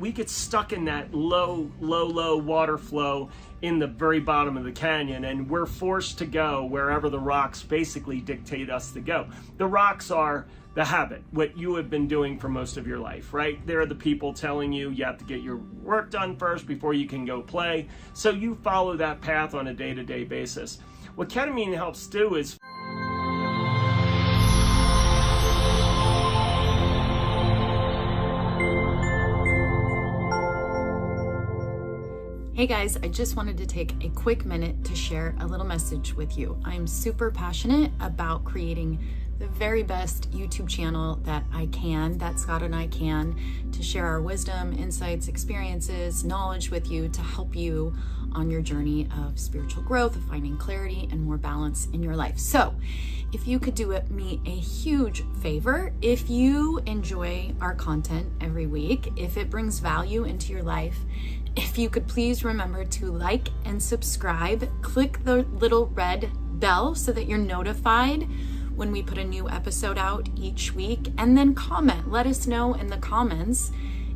we get stuck in that low water flow in the very bottom of the canyon, and we're forced to go wherever the rocks basically dictate us to go. The rocks are the habit, what you have been doing for most of your life, right? They're the people telling you you have to get your work done first before you can go play. So you follow that path on a day-to-day basis. What ketamine helps do is Hey guys, I just wanted to take a quick minute to share a little message with you. I'm super passionate about creating the very best YouTube channel that I can, that Scott and I can, to share our wisdom, insights, experiences, knowledge with you to help you on your journey of spiritual growth, of finding clarity and more balance in your life. So if you could do me a huge favor, if you enjoy our content every week, if it brings value into your life, if you could please remember to like and subscribe, click the little red bell so that you're notified when we put a new episode out each week, and then comment. Let us know in the comments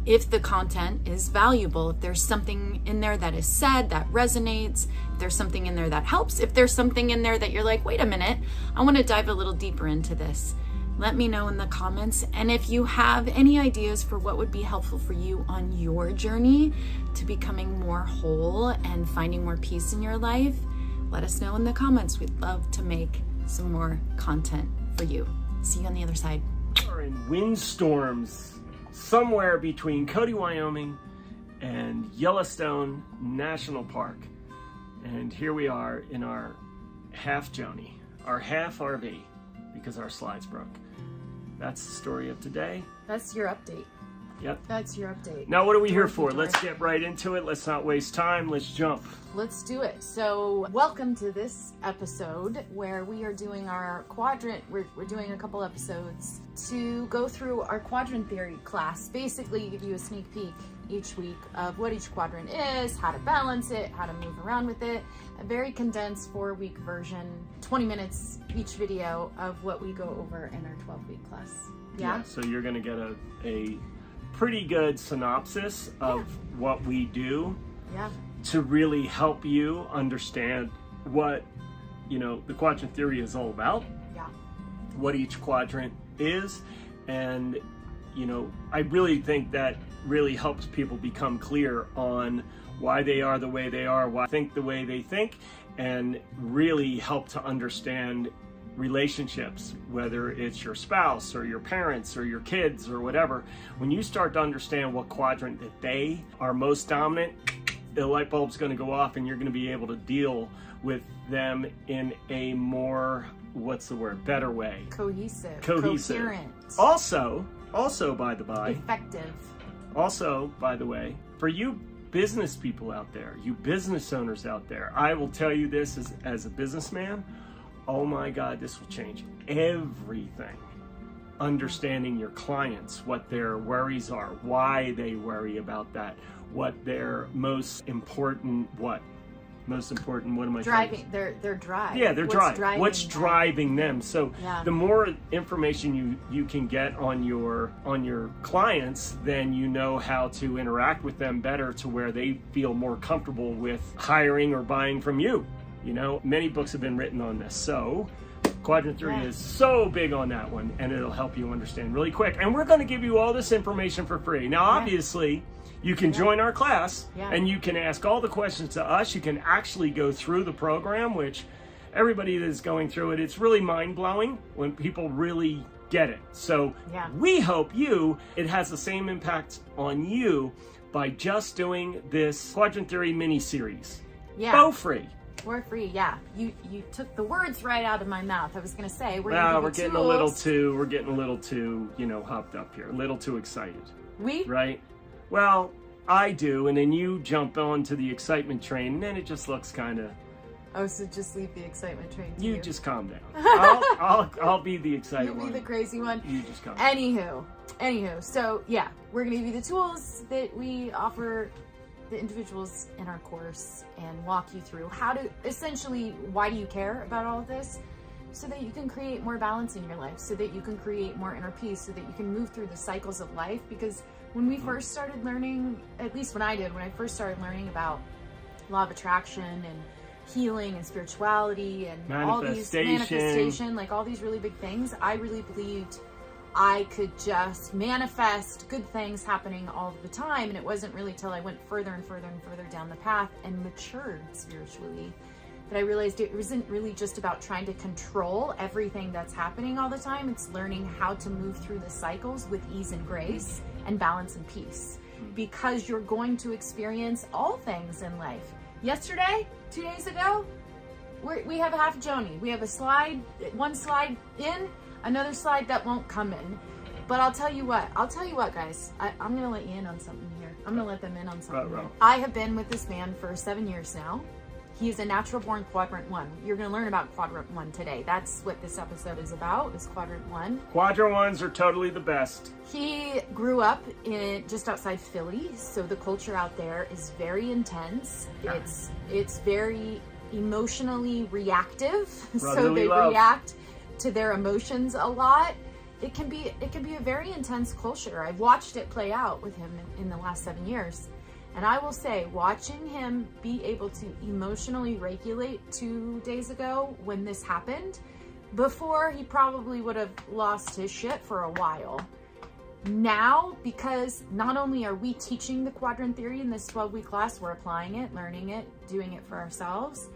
if the content is valuable, if there's something in there that is said that resonates, if there's something in there that helps, if there's something in there that you're like, wait a minute, I want to dive a little deeper into this. Let me know in the comments. And if you have any ideas for what would be helpful for you on your journey to becoming more whole and finding more peace in your life, let us know in the comments. We'd love to make some more content for you. See you on the other side. We're in windstorms somewhere between Cody, Wyoming and Yellowstone National Park. And here we are in our half Joni, our half RV, because our slides broke. That's the story of today. That's your update. Yep. That's your update. Now, what are we here for? Let's get right into it. Let's not waste time. Let's jump. Let's do it. So welcome to this episode where we are doing our quadrant. We're doing a couple episodes to go through our Quadrant Theory class. Basically, give you a sneak peek each week of what each quadrant is, how to balance it, how to move around with it. A very condensed 4-week version, 20 minutes each video of what we go over in our 12-week class. Yeah? So you're going to get a pretty good synopsis of what we do to really help you understand what, the Quadrant Theory is all about, what each quadrant is. And, I really think that really helps people become clear on why they are the way they are, why they think the way they think, and really help to understand relationships, whether it's your spouse or your parents or your kids or whatever. When you start to understand what quadrant that they are most dominant, the light bulb's going to go off and you're going to be able to deal with them in a more, better way. Cohesive. Coherent. Also, by the by, effective. Also, by the way, for you business people out there, you business owners out there, I will tell you this as a businessman, oh my God, this will change everything. Understanding your clients, what their worries are, why they worry about that, what their most important, what am I driving? Their drive. Yeah, their drive. What's driving them? So the more information you can get on your clients, then you know how to interact with them better to where they feel more comfortable with hiring or buying from you. Many books have been written on this. So Quadrant Theory is so big on that one, and it'll help you understand really quick. And we're going to give you all this information for free. Now, obviously, you can join our class, and you can ask all the questions to us. You can actually go through the program, which everybody that is going through it, it's really mind-blowing when people really get it. So we hope it has the same impact on you by just doing this Quadrant Theory mini-series. For free. We're free, You took the words right out of my mouth. I was going to say we're getting a little too, hopped up here, a little too excited. Right? Well, I do, and then you jump onto the excitement train, and then it just looks kind of. Oh, so just leave the excitement train to you. Just calm down. I'll be the excited one. You'll be the crazy one. You just calm down. Anywho, so we're going to give you the tools that we offer the individuals in our course and walk you through how to essentially, why do you care about all of this? So that you can create more balance in your life, so that you can create more inner peace, so that you can move through the cycles of life, because when we first started learning, at least when I did, when I first started learning about law of attraction and healing and spirituality and all these manifestation, like all these really big things, I really believed I could just manifest good things happening all the time. And it wasn't really till I went further and further and further down the path and matured spiritually that I realized it wasn't really just about trying to control everything that's happening all the time. It's learning how to move through the cycles with ease and grace and balance and peace, because you're going to experience all things in life. Yesterday, 2 days ago, we have a half Joni. We have a slide, one slide in, another slide that won't come in. But I'll tell you what, guys, I'm going to let you in on something here. I'm going to let them in on something. Right. I have been with this man for 7 years now. He is a natural born Quadrant One. You're going to learn about Quadrant One today. That's what this episode is about, is Quadrant One. Quadrant Ones are totally the best. He grew up just outside Philly, so the culture out there is very intense. It's very emotionally reactive, so they react to their emotions a lot. It can be a very intense culture. I've watched it play out with him in the last 7 years. And I will say, watching him be able to emotionally regulate 2 days ago when this happened, before he probably would have lost his shit for a while. Now, because not only are we teaching the Quadrant Theory in this 12-week class, we're applying it, learning it, doing it for ourselves.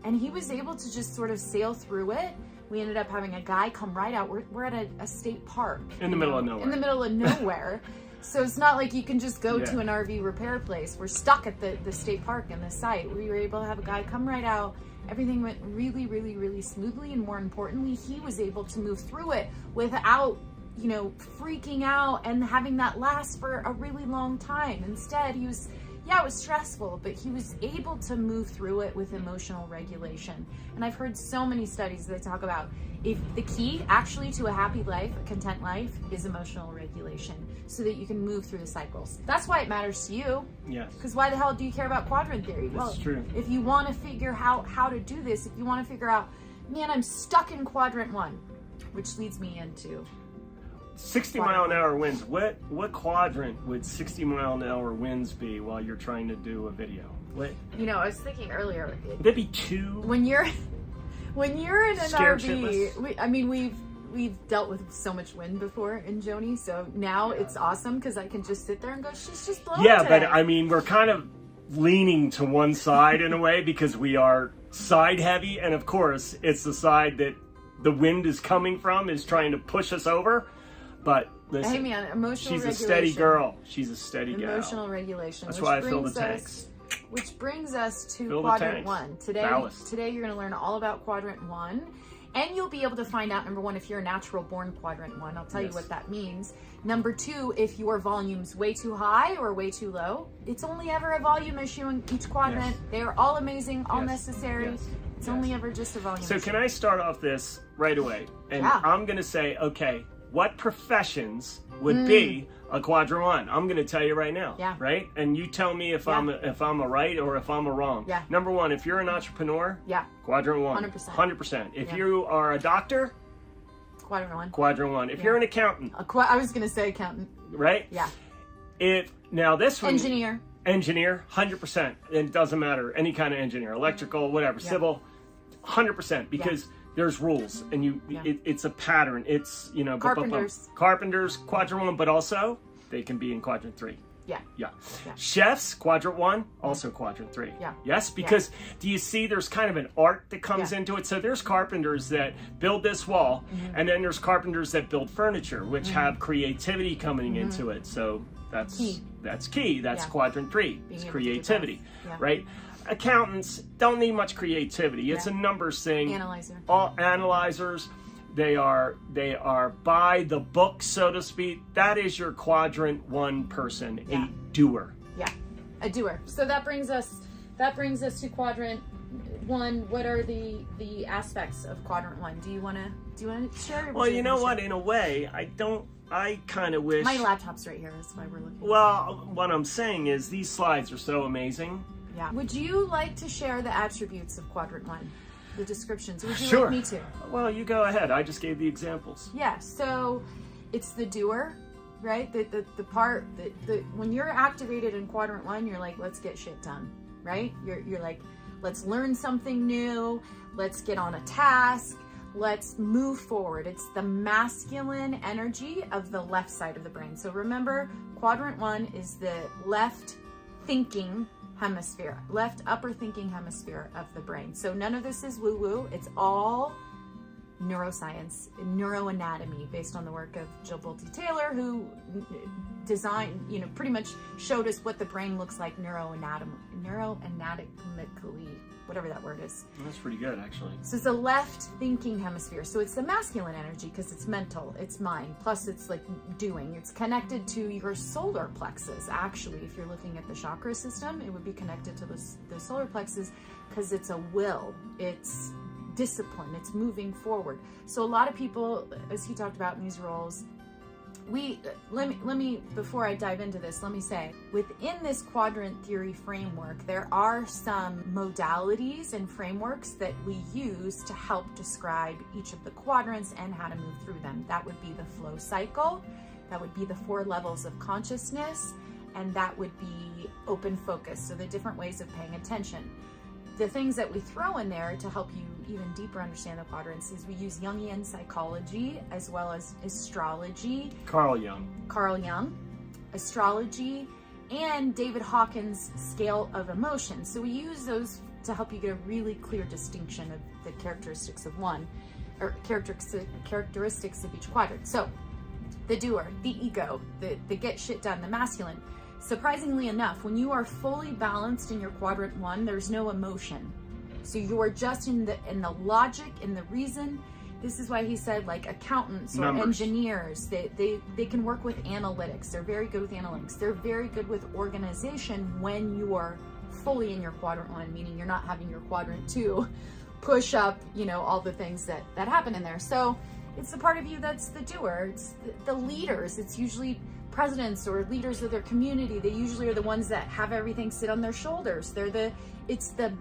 And he was able to just sort of sail through it. We ended up having a guy come right out. We're at a state park. In the middle of nowhere. In the middle of nowhere. So it's not like you can just go to an RV repair place. We're stuck at the state park and the site. We were able to have a guy come right out. Everything went really, really, really smoothly. And more importantly, he was able to move through it without, freaking out and having that last for a really long time. Instead, he was, it was stressful, but he was able to move through it with emotional regulation. And I've heard so many studies that talk about if the key actually to a happy life, a content life, is emotional regulation, so that you can move through the cycles. That's why it matters to you. Yes. Because why the hell do you care about Quadrant Theory? That's true. If you want to figure out how to do this, if you want to figure out, man, I'm stuck in Quadrant One, which leads me into 60-mile-an-hour winds. What quadrant would 60-mile-an-hour winds be while you're trying to do a video? What? I was thinking earlier. Would that be 2? When you're in an RV, we've dealt with so much wind before in Joni, so now it's awesome because I can just sit there and go, she's just blowing today. But we're kind of leaning to one side in a way because we are side heavy, and of course it's the side that the wind is coming from is trying to push us over. But listen, hey man, emotional regulation. She's a steady girl. She's a steady gal. Emotional regulation. That's why I fill the tanks. Which brings us to Fill Quadrant One. Today you're going to learn all about Quadrant One. And you'll be able to find out, number one, if you're a natural born Quadrant One. I'll tell you what that means. Number two, if your volume's way too high or way too low. It's only ever a volume issue in each quadrant. They are all amazing, all necessary. It's only ever just a volume issue. So can I start off this right away? And I'm going to say, okay, what professions would be a Quadrant One? I'm going to tell you right now. Right? And you tell me if I'm a right or if I'm a wrong. Number one, if you're an entrepreneur, Quadrant One. 100%. If you are a doctor, Quadrant One. Quadrant One. If you're an accountant, I was going to say accountant. Right? Now this one, engineer, 100%. It doesn't matter. Any kind of engineer, electrical, whatever, civil, 100%, because there's rules, and it's a pattern. It's carpenters, Quadrant One, but also they can be in Quadrant 3. Chefs, Quadrant One, also Quadrant 3. Yes, because do you see there's kind of an art that comes into it? So there's carpenters that build this wall, and then there's carpenters that build furniture, which have creativity coming into it. So that's key. That's Quadrant 3. It's creativity, right? Accountants don't need much creativity. It's a numbers thing. All analyzers, they are by the book, so to speak. That is your Quadrant One person, a doer. A doer. So that brings us to Quadrant One. What are the aspects of Quadrant One? Do you want to share? Well, you know what? In a way, I kind of wish. My laptop's right here. That's why we're looking. Well, what I'm saying is these slides are so amazing. Would you like to share the attributes of Quadrant One? The descriptions? Would you like me to? Well, you go ahead. I just gave the examples. So it's the doer. right? The part that when you're activated in Quadrant One, you're like, let's get shit done, right? You're like, let's learn something new, let's get on a task, let's move forward. It's the masculine energy of the left side of the brain. So remember, Quadrant One is the left thinking hemisphere, left upper thinking hemisphere of the brain. So none of this is woo-woo. It's all neuroscience, neuroanatomy, based on the work of Jill Bolte Taylor, who designed, pretty much showed us what the brain looks like neuroanatomically, whatever that word is. That's pretty good, actually. So it's the left thinking hemisphere. So it's the masculine energy because it's mental, it's mind, plus it's like doing. It's connected to your solar plexus. Actually, if you're looking at the chakra system, it would be connected to the solar plexus because it's a will, it's discipline, it's moving forward. So a lot of people, as he talked about in these roles, let me before I dive into this, let me say, within this quadrant theory framework, there are some modalities and frameworks that we use to help describe each of the quadrants and how to move through them. That would be the flow cycle, that would be the 4 levels of consciousness, and that would be open focus, so the different ways of paying attention. The things that we throw in there to help you even deeper understand the quadrants is we use Jungian psychology as well as astrology. Carl Jung, astrology, and David Hawkins' scale of emotion. So we use those to help you get a really clear distinction of the characteristics of one, or characteristics of each quadrant. So the doer, the ego, the get shit done, the masculine. Surprisingly enough, when you are fully balanced in your Quadrant One, there's no emotion. So you're just in the logic, in the reason. This is why he said, like, accountants or engineers, they can work with analytics. They're very good with analytics. They're very good with organization when you're fully in your Quadrant One, meaning you're not having your Quadrant Two push up, all the things that happen in there. So it's the part of you that's the doer. It's the leaders. It's usually presidents or leaders of their community. They usually are the ones that have everything sit on their shoulders. It's the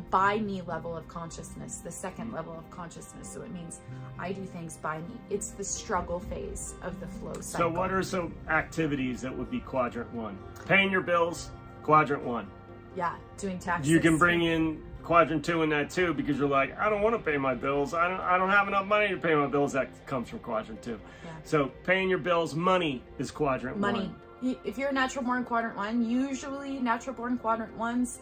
by me level of consciousness, the second level of consciousness. So it means I do things by me. It's the struggle phase of the flow cycle. So what are some activities that would be Quadrant One? Paying your bills, Quadrant One. Yeah, doing taxes. You can bring in Quadrant Two in that too, because you're like, I don't want to pay my bills. I don't have enough money to pay my bills. That comes from Quadrant Two. Yeah. So paying your bills, money is Quadrant One. If you're a natural born Quadrant One, usually natural born Quadrant Ones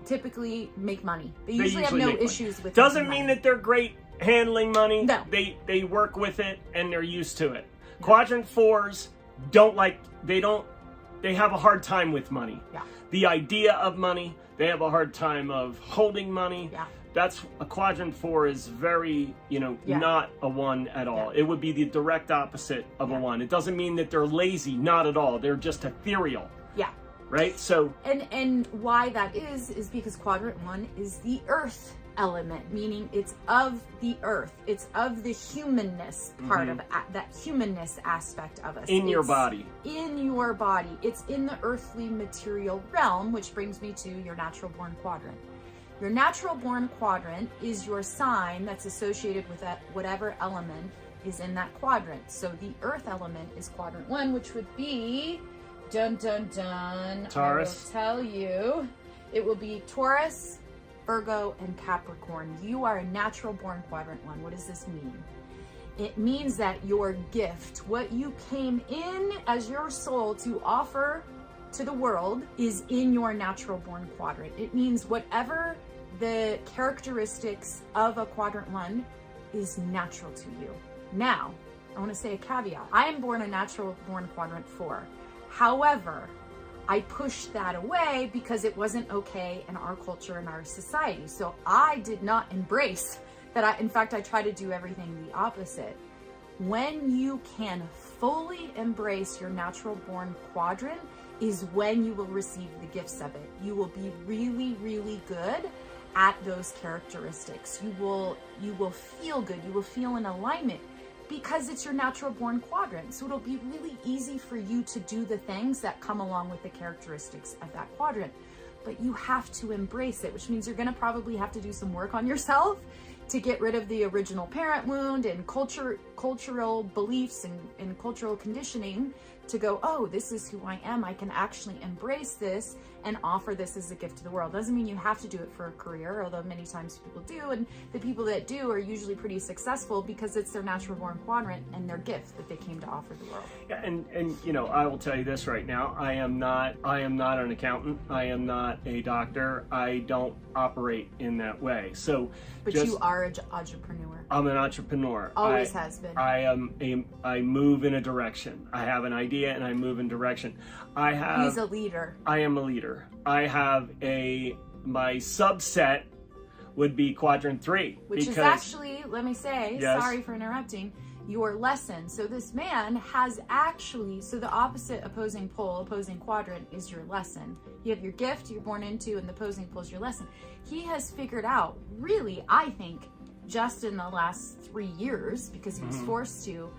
typically make money. They usually have no issues with it. Doesn't mean that they're great handling money. No. They work with it and they're used to it. No. Quadrant Fours they have a hard time with money. Yeah. The idea of money, they have a hard time of holding money. Yeah. That's a Quadrant Four is very, not a one at all. Yeah. It would be the direct opposite of a one. It doesn't mean that they're lazy, not at all. They're just ethereal. Yeah. Right? So and why that is because Quadrant One is the earth element, meaning it's of the earth. It's of the humanness part of that humanness aspect of us. In your body. In your body. It's in the earthly material realm, which brings me to your natural born quadrant. Your natural born quadrant is your sign that's associated with that whatever element is in that quadrant. So the earth element is Quadrant One, which would be dun dun dun. Taurus. I will tell you, it will be Taurus, Virgo, and Capricorn. You are a natural born Quadrant One. What does this mean? It means that your gift, what you came in as your soul to offer to the world, is in your natural born quadrant. It means whatever the characteristics of a Quadrant One is natural to you. Now, I want to say a caveat. I am born a natural born Quadrant 4. However, I pushed that away because it wasn't okay in our culture and our society. So I did not embrace that. In fact, I try to do everything the opposite. When you can fully embrace your natural born quadrant is when you will receive the gifts of it. You will be really, really good at those characteristics. You will feel good. You will feel in alignment because it's your natural born quadrant. So it'll be really easy for you to do the things that come along with the characteristics of that quadrant. But you have to embrace it, which means you're gonna probably have to do some work on yourself to get rid of the original parent wound and cultural beliefs and cultural conditioning to go, oh, this is who I am. I can actually embrace this and offer this as a gift to the world. Doesn't mean you have to do it for a career, although many times people do. And the people that do are usually pretty successful because it's their natural born quadrant and their gift that they came to offer the world. Yeah, and you know, I will tell you this right now. I am not an accountant. I am not a doctor. I don't operate in that way. So, but you are an entrepreneur. I'm an entrepreneur. Always has been. I move in a direction. I have an idea and I move in direction. He's a leader. I am a leader. I have my subset would be Quadrant 3. Which is actually, let me say, yes. Sorry for interrupting, your lesson. So this man has actually, so the opposite opposing quadrant is your lesson. You have your gift you're born into, and the opposing pole is your lesson. He has figured out, really, I think, just in the last 3 years, because he was forced to,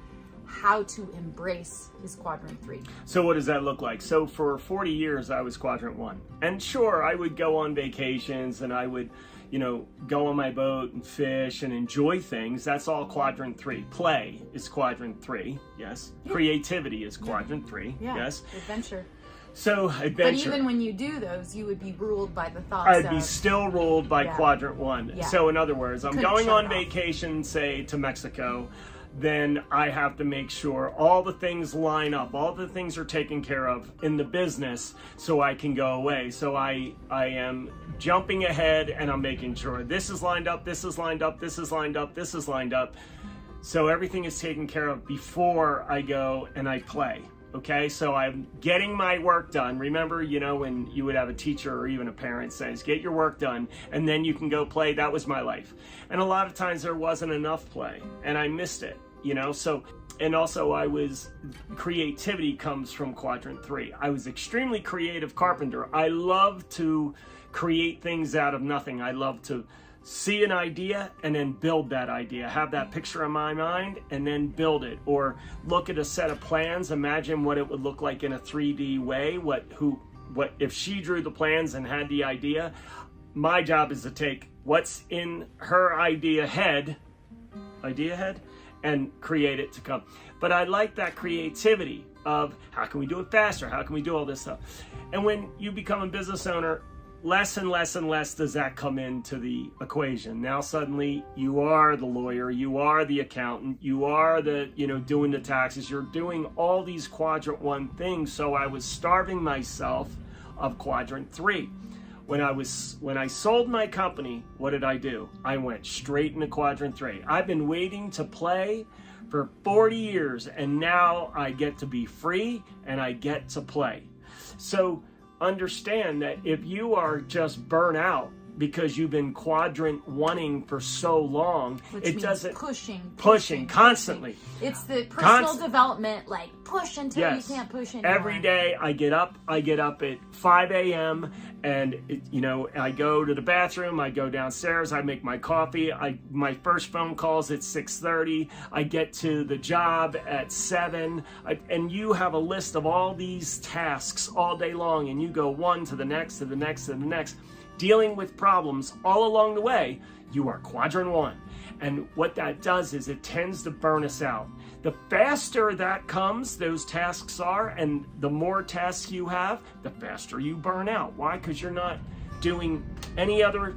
how to embrace his Quadrant 3. So what does that look like? So for 40 years, I was Quadrant 1. And sure, I would go on vacations and I would, you know, go on my boat and fish and enjoy things. That's all Quadrant 3. Play is Quadrant 3, yes. Yeah. Creativity is Quadrant 3, yes. Adventure. So adventure. But even when you do those, you would be ruled by the thoughts I'd be still ruled by Quadrant 1. Yeah. So in other words, I'm going on vacation, say, to Mexico. Then I have to make sure all the things line up, all the things are taken care of in the business so I can go away. So I am jumping ahead and I'm making sure this is lined up, this is lined up, this is lined up, this is lined up. So everything is taken care of before I go and I play. Okay, so I'm getting my work done. Remember, you know, when you would have a teacher or even a parent says, get your work done, and then you can go play. That was my life. And a lot of times there wasn't enough play, and I missed it, you know? So, and also creativity comes from Quadrant 3. I was extremely creative carpenter. I love to create things out of nothing. I love to see an idea and then build that idea, have that picture in my mind and then build it, or look at a set of plans, imagine what it would look like in a 3D way, what if she drew the plans and had the idea. My job is to take what's in her idea head and create it to come. But I like that creativity of how can we do it faster, how can we do all this stuff. And when you become a business owner, less and less and less does that come into the equation. Now suddenly you are the lawyer, you are the accountant, you are the, you know, doing the taxes, you're doing all these Quadrant 1 things. So I was starving myself of Quadrant 3. When I sold my company, what did I do? I went straight into Quadrant 3. I've been waiting to play for 40 years and now I get to be free and I get to play. So understand that if you are just burnt out because you've been Quadrant 1ing for so long, it doesn't pushing constantly. It's the personal development, like push until you can't push anymore. Every day I get up at 5 a.m. and you know, I go to the bathroom, I go downstairs, I make my coffee, my first phone call's at 6:30, I get to the job at 7, and you have a list of all these tasks all day long, and you go one to the next, to the next, to the next, dealing with problems all along the way. You are Quadrant 1. And what that does is it tends to burn us out. The faster that comes, those tasks are, and the more tasks you have, the faster you burn out. Why? Because you're not doing any other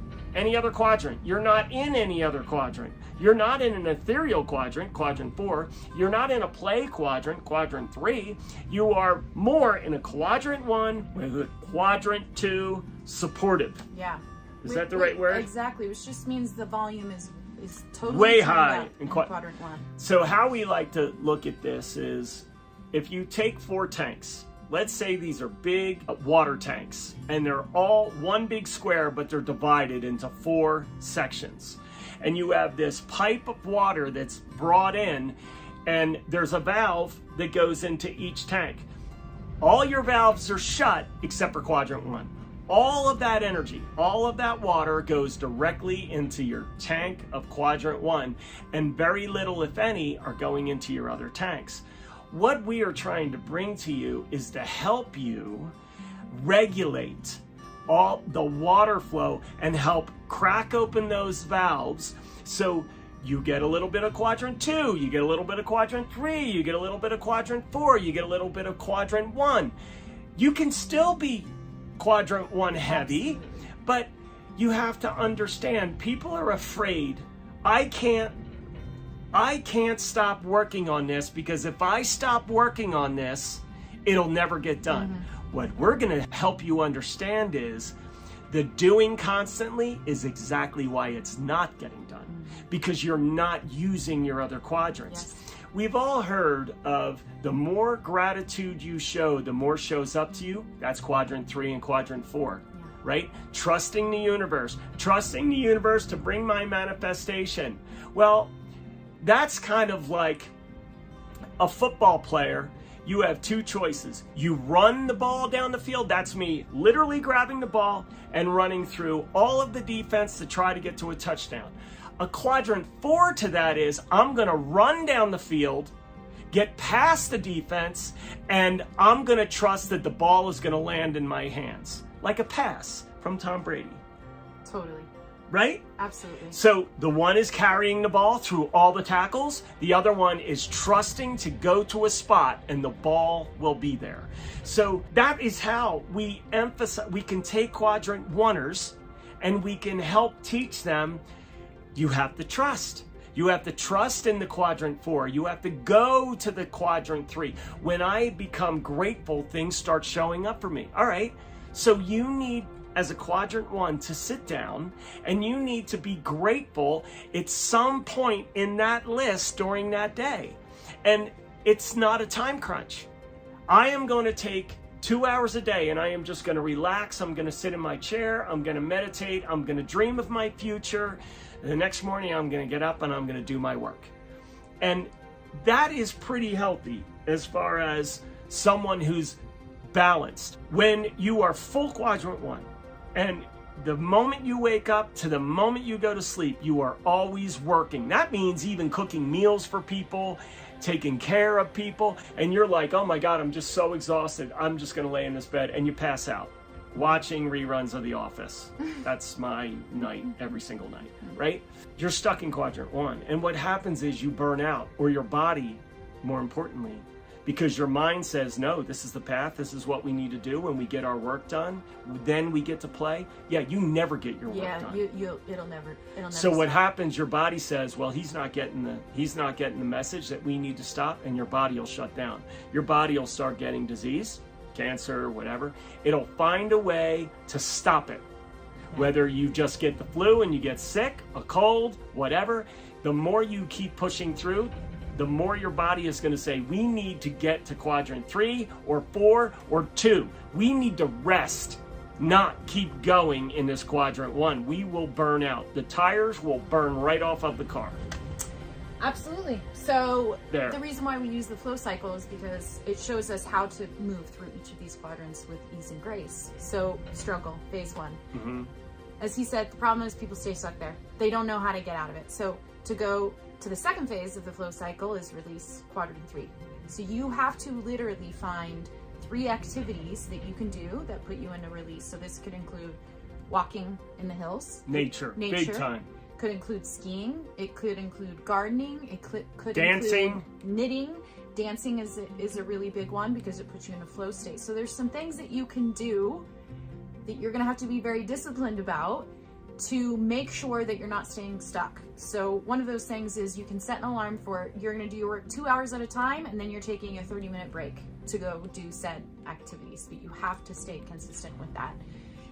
quadrant. You're not in any other quadrant. You're not in an ethereal quadrant, Quadrant 4. You're not in a play quadrant, Quadrant 3. You are more in a Quadrant 1 with a Quadrant 2 supportive. Yeah. Is that the right word? Exactly, which just means the volume is totally way high in Quadrant 1. So how we like to look at this is, if you take 4 tanks, let's say these are big water tanks, and they're all one big square, but they're divided into 4 sections. And you have this pipe of water that's brought in, and there's a valve that goes into each tank. All your valves are shut except for Quadrant 1. All of that energy, all of that water goes directly into your tank of Quadrant 1, and very little, if any, are going into your other tanks. What we are trying to bring to you is to help you regulate all the water flow and help crack open those valves so you get a little bit of Quadrant 2, you get a little bit of Quadrant 3, you get a little bit of Quadrant 4, you get a little bit of Quadrant 1. You can still be Quadrant 1 heavy, but you have to understand, people are afraid. I can't stop working on this, because if I stop working on this, it'll never get done. What we're going to help you understand is the doing constantly is exactly why it's not getting done, because you're not using your other quadrants. Yes. We've all heard of the more gratitude you show, the more shows up to you. That's Quadrant 3 and Quadrant 4. Right? Trusting the universe to bring my manifestation. Well, that's kind of like a football player. You have two choices. You run the ball down the field. That's me literally grabbing the ball and running through all of the defense to try to get to a touchdown. A Quadrant 4 to that is, I'm going to run down the field, get past the defense, and I'm going to trust that the ball is going to land in my hands. Like a pass from Tom Brady. Totally. Right? Absolutely. So the one is carrying the ball through all the tackles. The other one is trusting to go to a spot and the ball will be there. So that is how we emphasize, we can take Quadrant 1ers and we can help teach them, you have to trust. You have to trust in the Quadrant 4. You have to go to the Quadrant 3. When I become grateful, things start showing up for me. All right. So you need, as a Quadrant 1, to sit down and you need to be grateful at some point in that list during that day. And it's not a time crunch. I am going to take 2 hours a day and I am just going to relax. I'm going to sit in my chair. I'm going to meditate. I'm going to dream of my future. The next morning I'm going to get up and I'm going to do my work. And that is pretty healthy as far as someone who's balanced. When you are full Quadrant 1, and the moment you wake up to the moment you go to sleep, you are always working. That means even cooking meals for people, taking care of people, and you're like, oh my God, I'm just so exhausted. I'm just going to lay in this bed, and you pass out watching reruns of The Office. That's my night every single night, right? You're stuck in Quadrant 1, and what happens is you burn out, or your body, more importantly, because your mind says, no, this is the path, this is what we need to do. When we get our work done, then we get to play. Yeah, you never get your work done. It'll never So stop. what happens, your body says, well, he's not getting the message that we need to stop, and your body will shut down. Your body will start getting disease, cancer, whatever. It'll find a way to stop it. Okay. Whether you just get the flu and you get sick, a cold, whatever, the more you keep pushing through, the more your body is going to say, we need to get to Quadrant 3 or 4 or 2. We need to rest, not keep going in this Quadrant 1. We will burn out. The tires will burn right off of the car. Absolutely. So there. The reason why we use the flow cycle is because it shows us how to move through each of these quadrants with ease and grace. So struggle, phase 1. Mm-hmm. As he said, the problem is people stay stuck there. They don't know how to get out of it. So to go to the second phase of the flow cycle is release, Quadrant 3. So you have to literally find 3 activities that you can do that put you into release. So this could include walking in the hills. Nature. Big time. Could include skiing. It could include gardening. It could dancing. Include knitting. Dancing is a really big one because it puts you in a flow state. So there's some things that you can do that you're going to have to be very disciplined about to make sure that you're not staying stuck. So one of those things is you can set an alarm for, you're going to do your work 2 hours at a time, and then you're taking a 30-minute break to go do said activities, but you have to stay consistent with that.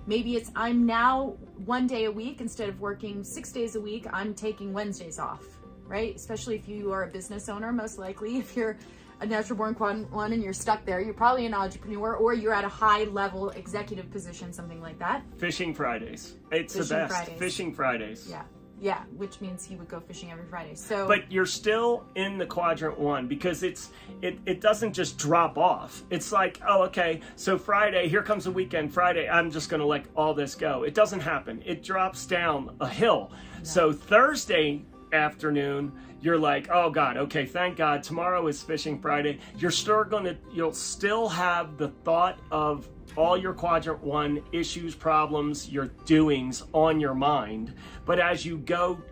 Maybe it's, I'm now 1 day a week, instead of working 6 days a week, I'm taking Wednesdays off, right? Especially if you are a business owner, most likely. If you're a natural born Quadrant 1 and you're stuck there, you're probably an entrepreneur, or you're at a high level executive position, something like that. Fishing Fridays. It's the best. Fridays. Fishing Fridays. Yeah, which means he would go fishing every Friday. So, but you're still in the Quadrant 1 because it doesn't just drop off. It's like, oh, okay, so Friday, here comes the weekend. Friday, I'm just going to let all this go. It doesn't happen. It drops down a hill. Yeah. So Thursday afternoon, you're like, oh God, okay, thank God, tomorrow is Fishing Friday. You'll still have the thought of all your Quadrant 1 issues, problems, your doings on your mind. But as you go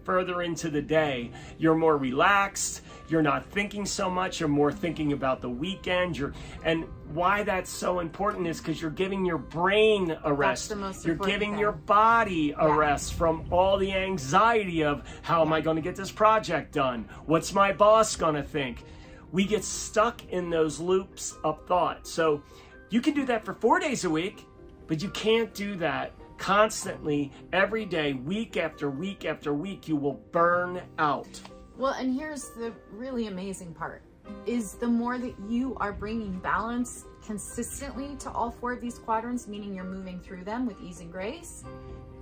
further into the day, you're more relaxed, you're not thinking so much, you're more thinking about the weekend. And why that's so important is because you're giving your brain a rest. That's the most you're important giving thing. your body a rest from all the anxiety of how am I going to get this project done? What's my boss going to think? We get stuck in those loops of thought. So you can do that for 4 days a week, but you can't do that constantly every day, week after week after week. You will burn out. Well, and here's the really amazing part, is the more that you are bringing balance consistently to all 4 of these quadrants, meaning you're moving through them with ease and grace,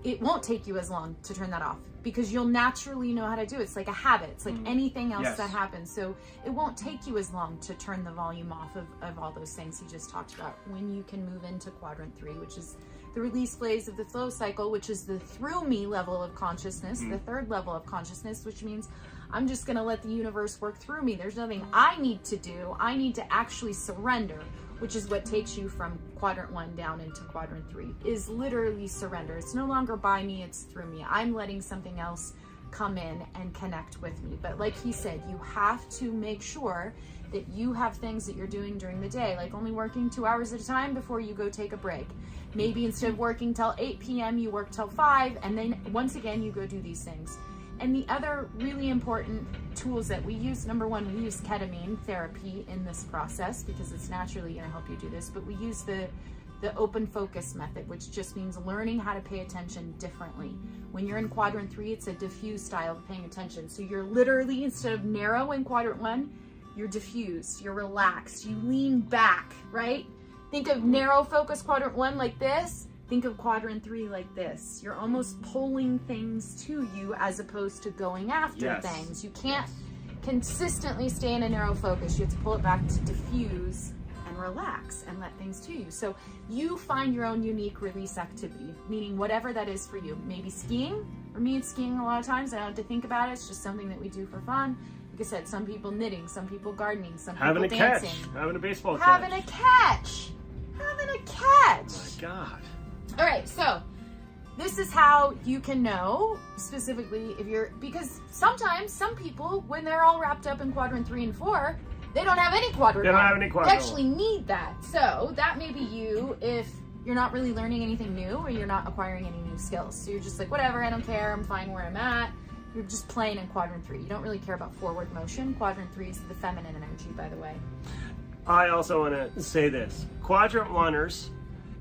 it won't take you as long to turn that off because you'll naturally know how to do it. It's like a habit. It's like anything else that happens. So it won't take you as long to turn the volume off of all those things he just talked about when you can move into Quadrant 3, which is the release phase of the flow cycle, which is the through me level of consciousness, the 3rd level of consciousness, which means I'm just going to let the universe work through me. There's nothing I need to do. I need to actually surrender, which is what takes you from Quadrant 1 down into Quadrant 3, is literally surrender. It's no longer by me, it's through me. I'm letting something else come in and connect with me. But like he said, you have to make sure that you have things that you're doing during the day, like only working 2 hours at a time before you go take a break. Maybe instead of working till 8 p.m., you work till 5, and then once again, you go do these things. And the other really important tools that we use, number one, we use ketamine therapy in this process because it's naturally going to help you do this, but we use the open focus method, which just means learning how to pay attention differently. When you're in Quadrant 3, it's a diffuse style of paying attention. So you're literally, instead of narrow in Quadrant 1, you're diffused, you're relaxed, you lean back, right? Think of narrow focus Quadrant 1 like this. Think of Quadrant 3 like this. You're almost pulling things to you as opposed to going after things. You can't consistently stay in a narrow focus. You have to pull it back to diffuse and relax and let things to you. So you find your own unique release activity, meaning whatever that is for you. Maybe skiing. For me, it's skiing a lot of times. I don't have to think about it. It's just something that we do for fun. Like I said, some people knitting, some people gardening, some having people dancing. Having a baseball catch. Having a catch. Having a catch. Oh my God. All right, so this is how you can know specifically if you're, because sometimes some people, when they're all wrapped up in Quadrant 3 and 4, they don't have any Quadrant. They don't have any Quadrant. They actually need that. So that may be you if you're not really learning anything new or you're not acquiring any new skills. So you're just like, whatever, I don't care, I'm fine where I'm at. You're just playing in Quadrant 3. You don't really care about forward motion. Quadrant 3 is the feminine energy, by the way. I also want to say this. Quadrant 1ers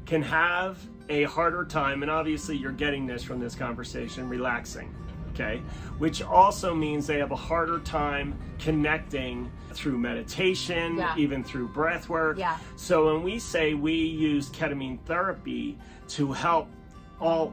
can have a harder time, and obviously you're getting this from this conversation, relaxing, okay? Which also means they have a harder time connecting through meditation, even through breath work. So when we say we use ketamine therapy to help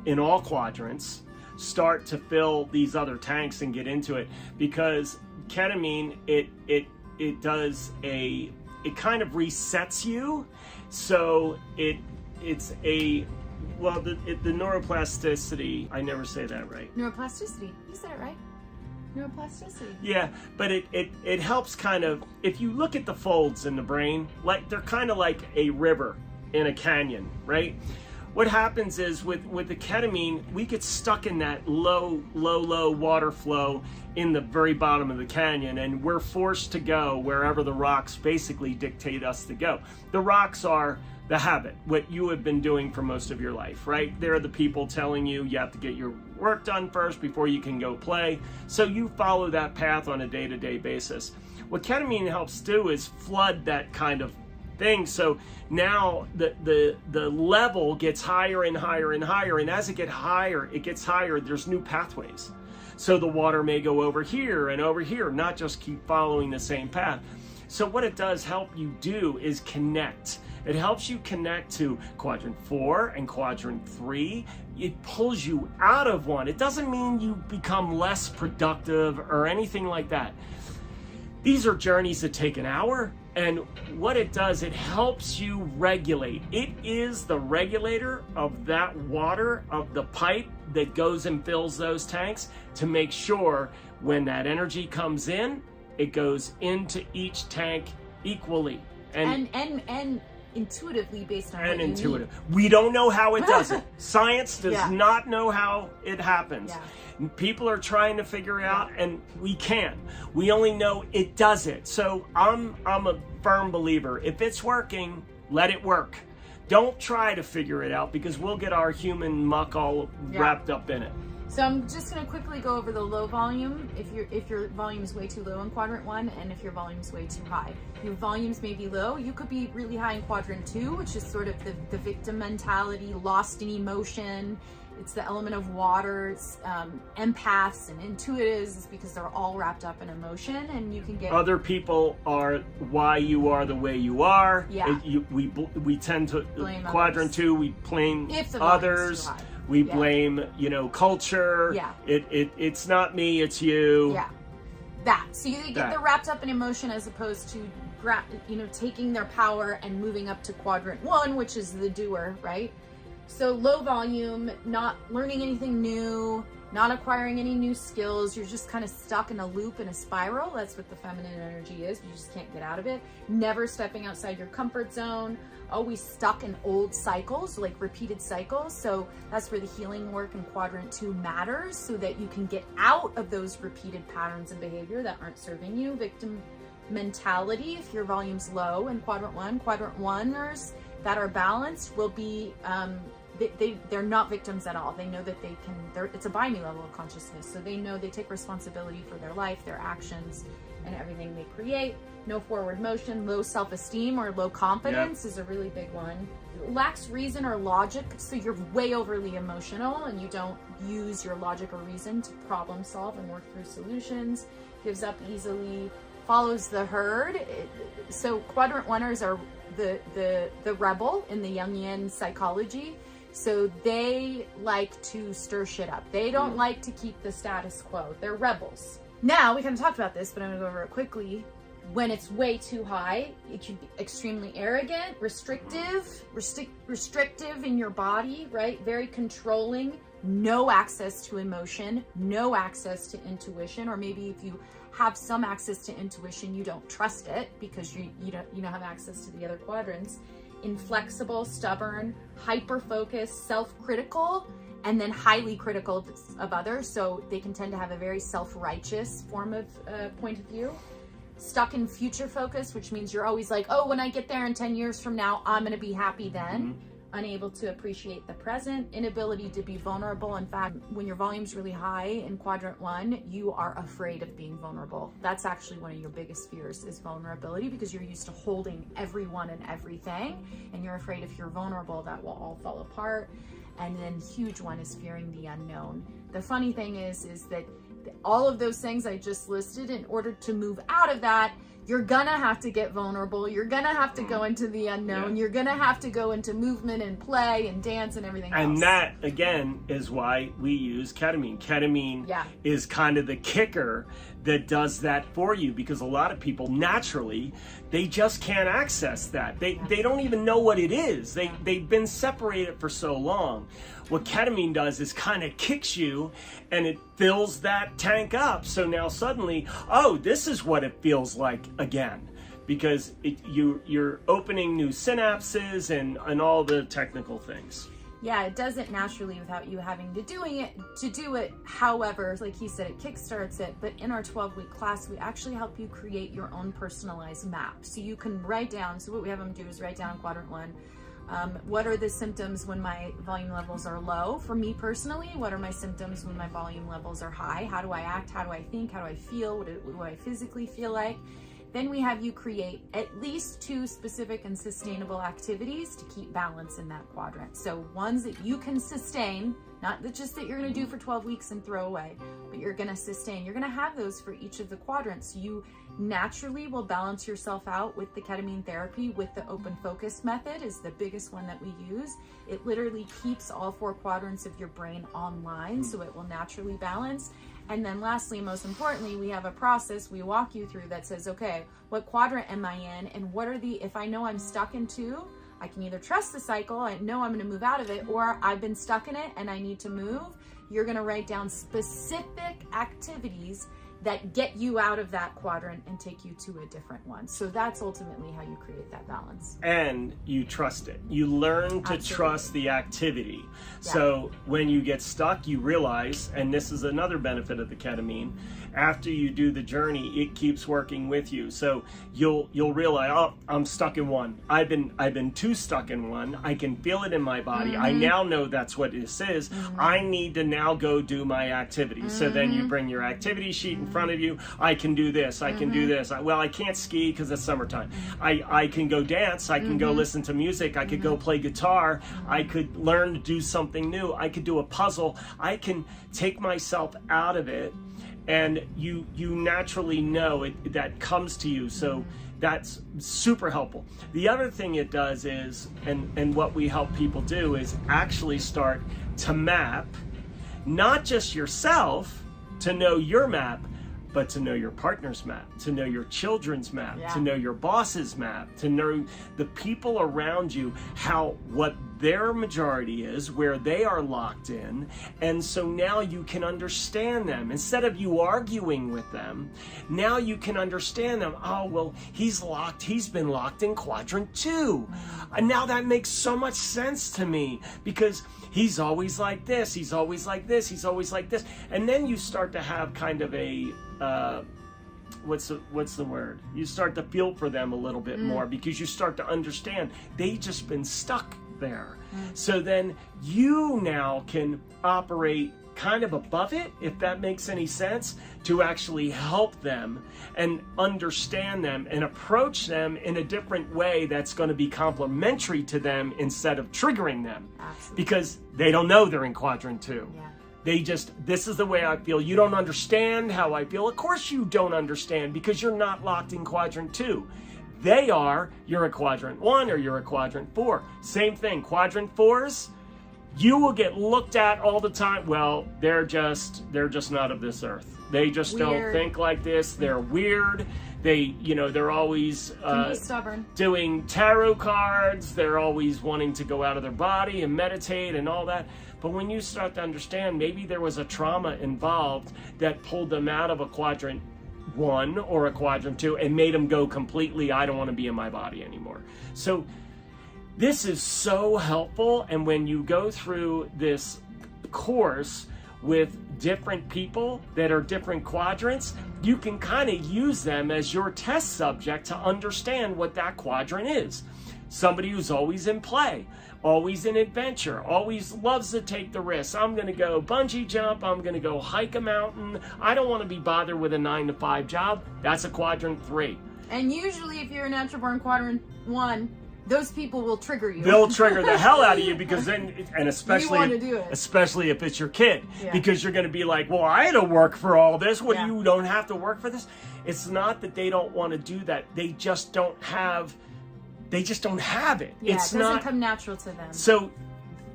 in all quadrants start to fill these other tanks and get into it, because ketamine, it does it kind of resets you. So it's the neuroplasticity, I never say that right. Neuroplasticity, you said it right. Neuroplasticity. Yeah, but it helps kind of, if you look at the folds in the brain, like they're kind of like a river in a canyon, right? What happens is with the ketamine, we get stuck in that low water flow in the very bottom of the canyon, and we're forced to go wherever the rocks basically dictate us to go. The rocks are the habit, what you have been doing for most of your life, right? They're the people telling you have to get your work done first before you can go play. So you follow that path on a day-to-day basis. What ketamine helps do is flood that kind of thing. So now the level gets higher and higher and higher, and as it gets higher, there's new pathways. So the water may go over here and over here, not just keep following the same path. So what it does help you do is connect. It helps you connect to Quadrant 4 and Quadrant 3. It pulls you out of one. It doesn't mean you become less productive or anything like that. These are journeys that take an hour, and what it does, it helps you regulate. It is the regulator of that water, of the pipe that goes and fills those tanks, to make sure when that energy comes in, it goes into each tank equally. And intuitively based on and what you intuitive. need. We don't know how it does it. Science does Yeah. not know how it happens. Yeah. People are trying to figure out, and we can't. We only know it does it. So I'm a firm believer. If it's working, let it work. Don't try to figure it out, because we'll get our human muck all wrapped up in it. So I'm just going to quickly go over the low volume. If your volume is way too low in Quadrant 1, and if your volume is way too high. Your volumes may be low. You could be really high in Quadrant 2, which is sort of the victim mentality, lost in emotion. It's the element of water. It's, empaths and intuitives is because they're all wrapped up in emotion, and you can get Other people are why you are the way you are. Yeah. We tend to Blame Quadrant others. 2. We blame If the volume's others. too high. We Yeah. blame culture. Yeah. It's not me. It's you. Yeah, that. So they're wrapped up in emotion as opposed to taking their power and moving up to Quadrant 1, which is the doer, right? So low volume, not learning anything new, not acquiring any new skills. You're just kind of stuck in a loop, in a spiral. That's what the feminine energy is. You just can't get out of it. Never stepping outside your comfort zone. Always stuck in old cycles, like repeated cycles. So that's where the healing work in Quadrant 2 matters, so that you can get out of those repeated patterns of behavior that aren't serving you. Victim mentality, if your volume's low in Quadrant 1, Quadrant 1ers that are balanced will be they're not victims at all. They know that it's a binary level of consciousness. So they know they take responsibility for their life, their actions, and everything they create. No forward motion. Low self-esteem or low confidence is a really big one. Lacks reason or logic. So you're way overly emotional and you don't use your logic or reason to problem solve and work through solutions. Gives up easily. Follows the herd. So Quadrant 1ers are the rebel in the Jungian psychology. So they like to stir shit up. They don't like to keep the status quo. They're rebels. Now, we kind of talked about this, but I'm gonna go over it quickly. When it's way too high, it can be extremely arrogant, restrictive in your body, right? Very controlling, no access to emotion, no access to intuition, or maybe if you have some access to intuition, you don't trust it because you don't have access to the other quadrants. Inflexible, stubborn, hyper-focused, self-critical, and then highly critical of others. So they can tend to have a very self-righteous form of point of view. Stuck in future focus, which means you're always like, oh, when I get there in 10 years from now, I'm going to be happy then. Unable to appreciate the present, inability to be vulnerable. In fact, when your volume's really high in Quadrant 1, you are afraid of being vulnerable. That's actually one of your biggest fears, is vulnerability, because you're used to holding everyone and everything, and you're afraid if you're vulnerable, that will all fall apart. And then huge one is fearing the unknown. The funny thing is that all of those things I just listed, in order to move out of that, you're gonna have to get vulnerable. You're gonna have to go into the unknown. You're gonna have to go into movement and play and dance and everything else. And that, again, is why we use ketamine. Ketamine is kind of the kicker that does that for you, because a lot of people naturally, they just can't access that. They don't even know what it is. They've been separated for so long. What ketamine does is kind of kicks you and it fills that tank up. So now suddenly, oh, this is what it feels like again, because you're opening new synapses and all the technical things. Yeah, it does it naturally without you having to do it. However, like he said, it kickstarts it. But in our 12-week class, we actually help you create your own personalized map. So you can write down. So what we have them do is write down Quadrant 1. What are the symptoms when my volume levels are low? For me personally, what are my symptoms when my volume levels are high? How do I act? How do I think? How do I feel? What do I physically feel like? Then we have you create at least 2 specific and sustainable activities to keep balance in that quadrant. So ones that you can sustain, not just that you're gonna do for 12 weeks and throw away, but you're gonna sustain. You're gonna have those for each of the quadrants. You naturally will balance yourself out with the ketamine therapy, with the open focus method is the biggest one that we use. It literally keeps all 4 quadrants of your brain online, so it will naturally balance. And then lastly, most importantly, we have a process we walk you through that says, okay, what quadrant am I in? And what are if I know I'm stuck in 2, I can either trust the cycle, I know I'm gonna move out of it, or I've been stuck in it and I need to move. You're gonna write down specific activities that get you out of that quadrant and take you to a different one. So that's ultimately how you create that balance. And you trust it. You learn to trust the activity. Yeah. So when you get stuck, you realize, and this is another benefit of the ketamine, after you do the journey, it keeps working with you. So you'll realize, oh, I'm stuck in one. I've been too stuck in one. I can feel it in my body. I now know that's what this is. I need to now go do my activity. So then you bring your activity sheet in front of you. I can do this. I can do this. Well, I can't ski because it's summertime. I can go dance. I can go listen to music. I could go play guitar. I could learn to do something new. I could do a puzzle. I can take myself out of it. And you naturally know it, that comes to you. So that's super helpful. The other thing it does is, and what we help people do is actually start to map, not just yourself, to know your map, but to know your partner's map, to know your children's map, to know your boss's map, to know the people around you, what their majority is, where they are locked in. And so now you can understand them. Instead of you arguing with them, now you can understand them. Oh, well, he's been locked in Quadrant 2. And now that makes so much sense to me, because he's always like this, he's always like this, he's always like this. And then you start to have kind of a, what's the word? You start to feel for them a little bit more, because you start to understand they've just been stuck there. So then you now can operate kind of above it, if that makes any sense, to actually help them and understand them and approach them in a different way that's going to be complementary to them instead of triggering them. Absolutely. Because they don't know they're in Quadrant 2. Yeah. This is the way I feel. You don't understand how I feel. Of course you don't understand, because you're not locked in Quadrant 2. You're a Quadrant 1 or you're a Quadrant 4. Same thing, Quadrant 4s, you will get looked at all the time. Well, they're just not of this earth. They just don't think like this. They're weird. They're always can be stubborn, doing tarot cards. They're always wanting to go out of their body and meditate and all that. But when you start to understand, maybe there was a trauma involved that pulled them out of a Quadrant 1 or a Quadrant 2 and made them go completely, I don't want to be in my body anymore. So this is so helpful. And when you go through this course with different people that are different quadrants, you can kind of use them as your test subject to understand what that quadrant is. Somebody who's always in play, always in adventure, always loves to take the risks. I'm going to go bungee jump. I'm going to go hike a mountain. I don't want to be bothered with a 9-to-5 job. That's a Quadrant 3. And usually if you're a natural born Quadrant 1, those people will trigger you. They'll trigger the hell out of you, because then, and especially if it's your kid, because you're going to be like, well, I had to work for all this. What, you don't have to work for this? It's not that they don't want to do that. They just don't have it. Yeah, it doesn't come natural to them. So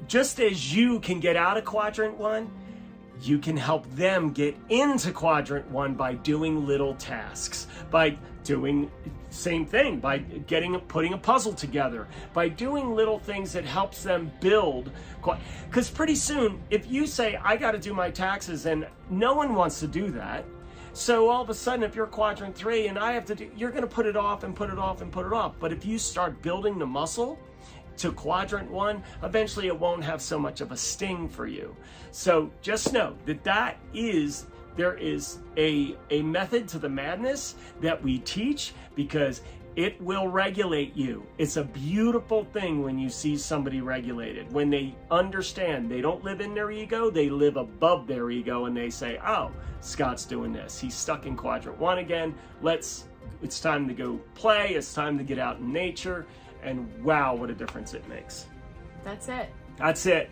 just as you can get out of Quadrant 1, you can help them get into Quadrant 1 by doing little tasks, by doing same thing, by putting a puzzle together, by doing little things that helps them build. Because pretty soon, if you say, I got to do my taxes, and no one wants to do that, so all of a sudden, if you're Quadrant 3 and I have to do, you're going to put it off and put it off and put it off. But if you start building the muscle to Quadrant 1, eventually it won't have so much of a sting for you. So just know that there is a method to the madness that we teach, because it will regulate you. It's a beautiful thing when you see somebody regulated, when they understand they don't live in their ego, they live above their ego, and they say, oh, Scott's doing this. He's stuck in Quadrant 1 again. It's time to go play. It's time to get out in nature. And wow, what a difference it makes. That's it. That's it.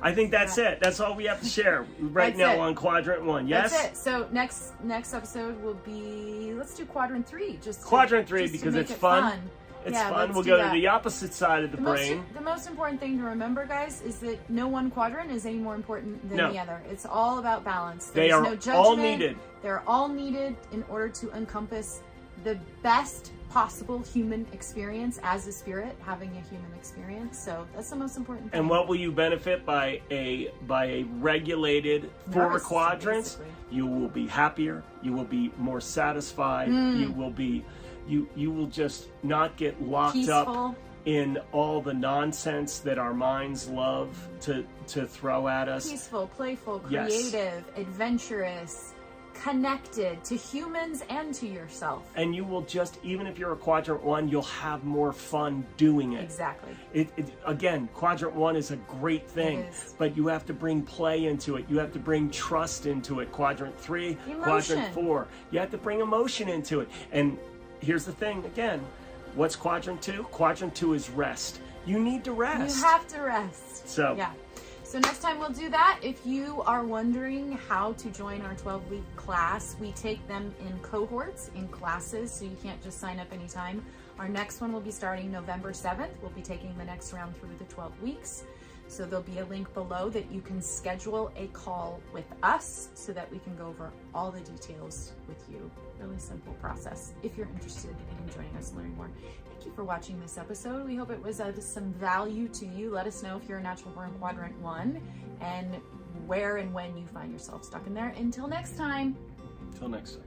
I think that's it. That's all we have to share right now on Quadrant 1. Yes? That's it. So next episode will be, let's do Quadrant 3. Quadrant 3, because it's fun. It's fun. We'll go to the opposite side of the brain. The most important thing to remember, guys, is that no one quadrant is any more important than the other. It's all about balance. They are no judgment. all needed. They're all needed in order to encompass the best possible human experience as a spirit, having a human experience. So that's the most important thing. And what will you benefit by a regulated 4 quadrants? Basically. You will be happier, you will be more satisfied, you will just not get locked Peaceful. up in all the nonsense that our minds love to throw at us. Peaceful, playful, Yes. creative, adventurous, connected to humans and to yourself. And you will just, even if you're a Quadrant One, you'll have more fun doing it. Exactly. Again, Quadrant One is a great thing, It is. but you have to bring play into it. You have to bring trust into it. Quadrant 3, Emotion. Quadrant 4, you have to bring emotion into it. And here's the thing, again, what's Quadrant 2? Quadrant 2 is rest. You need to rest. You have to rest. So yeah. So next time we'll do that. If you are wondering how to join our 12-week class, we take them in cohorts, in classes, so you can't just sign up anytime. Our next one will be starting November 7th. We'll be taking the next round through the 12 weeks. So there'll be a link below that you can schedule a call with us so that we can go over all the details with you. Really simple process if you're interested in joining us and learning more. Thank you for watching this episode. We hope it was of some value to you. Let us know if you're a natural born Quadrant 1 and where and when you find yourself stuck in there. Until next time. Until next time.